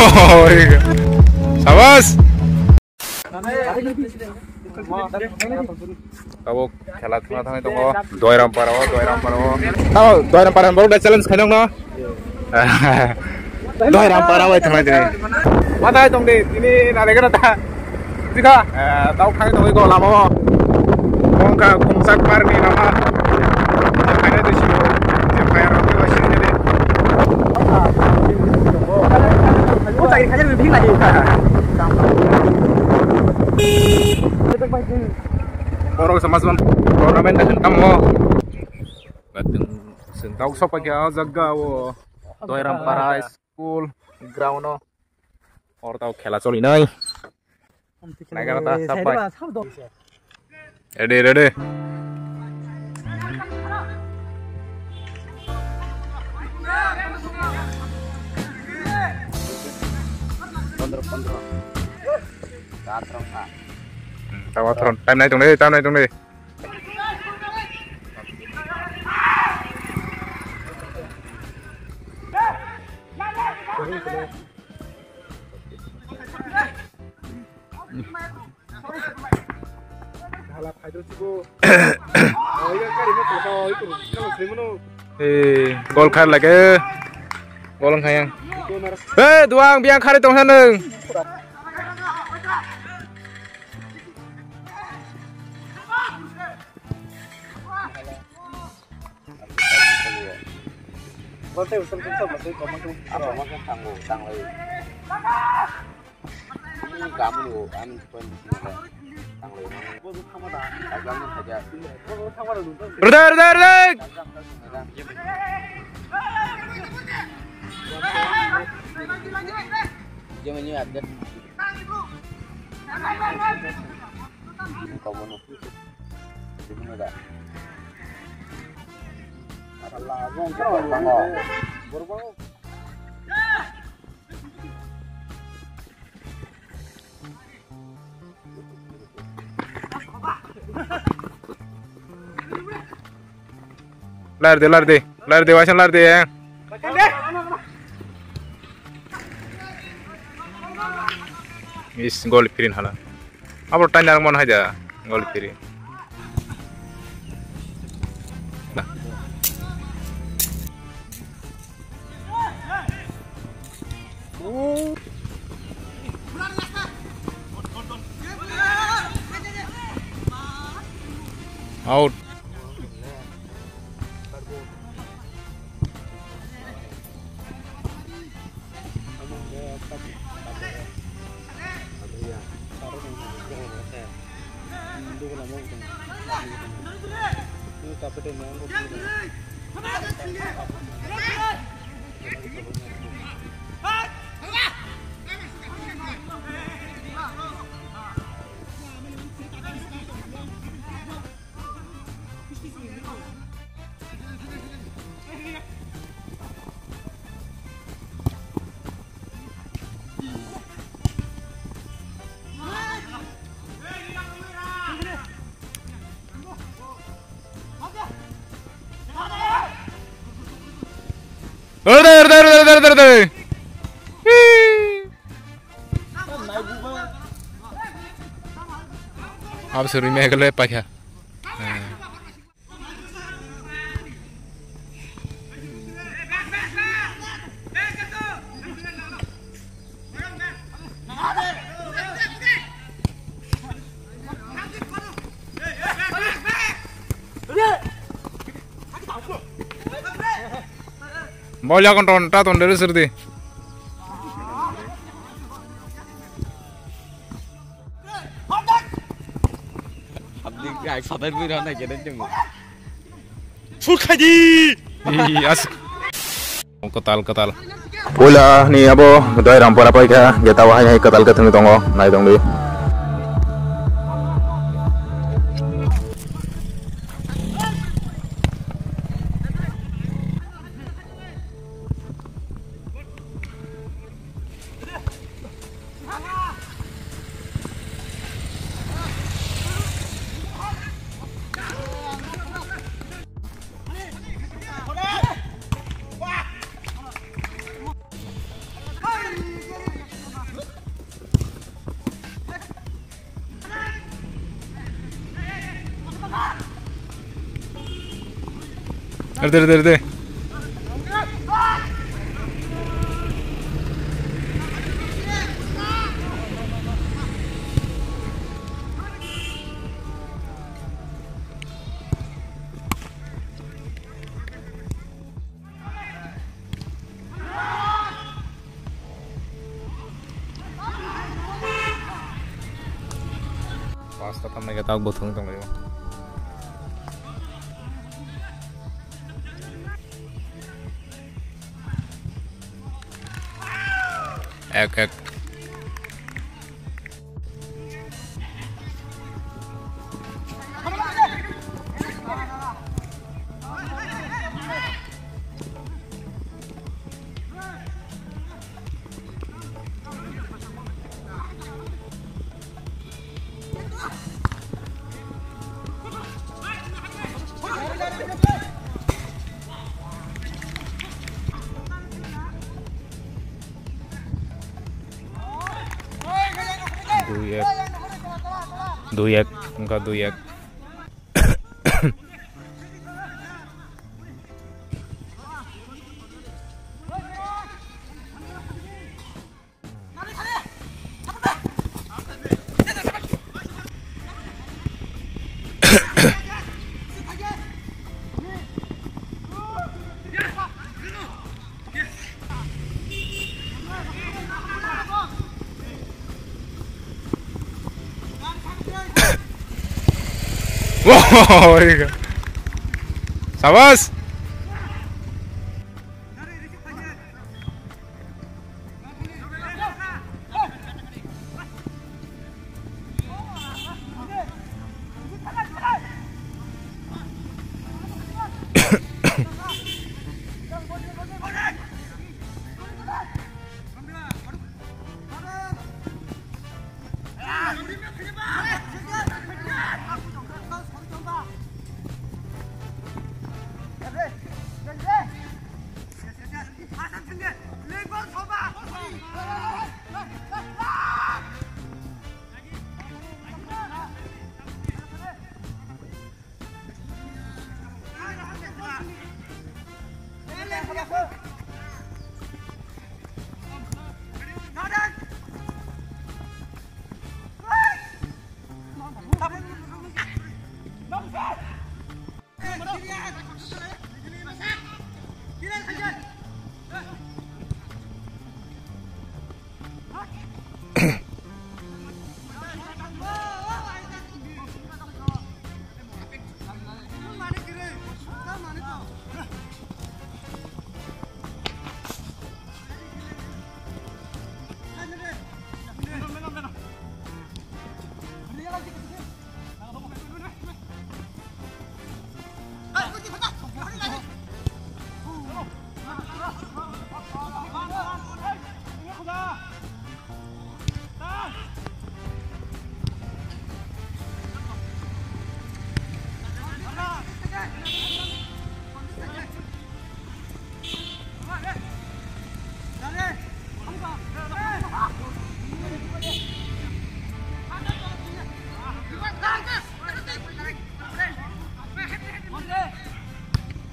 Oh iya. Sabas. Tahu খেলা খেলা থামে তো দয়রাম পারাও তাও দয়রাম পারান বড় চ্যালেঞ্জ খাইলাম না দয়রাম পারাও থামে দিনে মাথায় দং দে তিনি নারেগা তা দিখা তাও খাই তো গো লামো মংকা কুমসাক পারনি নামা খাইনা দেশি যে ফায়ার হবে বাসি দে ও চাই খাই ভিং লাগি Orang sama-sama turnamen dan kamu batin sentau sopa kya jaga wo doiram para school ground no or tau khela choli nai naga ta sapai ready Tawa thron time này trong đây gol khai lại cái gol khai yang duang biang khai trong sana Boleh usul usul masih kamu tuh apa makan tanggung lagi. Ini kamu lu an pun tanggung lagi. Gua tuh kamu dah dagang saja. Gua kamu dah dulu. Rudar. Jangan nyuat deh. Kamu nu. Gimana dah? Allah, lari deh, wasan lari deh ya. Is gol pirin hala. Apa tanya mana aja gol pirin. Out. Udah. Apa suruh ini kalau apa ya? Boleh aku tonton dari sini. Ketal. Pula nih abo, doi rampor apa ya? Kita wahai ketal ketemu tongo, naik dong deh. Deh. Pasta tam naga tag bothong tong layo. Ek. Duyak, enggak duyak. Wow, Sabas.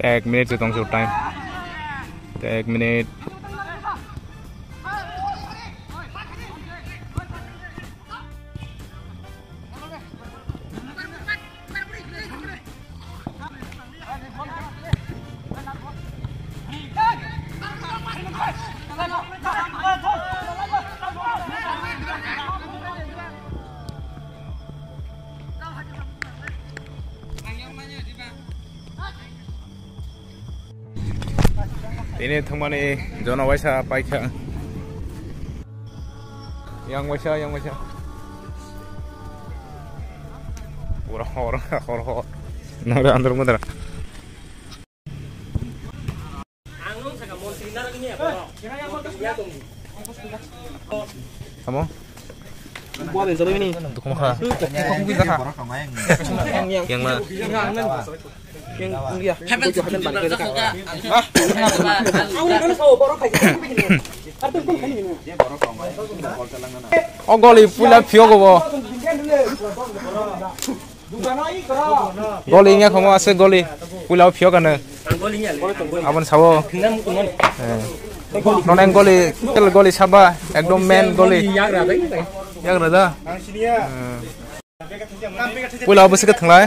एक मिनट से तुम shoot time तो 1 minute ini teman-teman Jono Waisa paika yang Waisa orang nada andar mudra kamu buat yang ini untuk makan yang mana yang dia oh goli pula piogo Goli nya kamu ase goli. Pulau Pio kan? Abang sawo. Noneng goli, kel goli saba, ekdom men goli. Yang rada. Pulau besar ke tengah.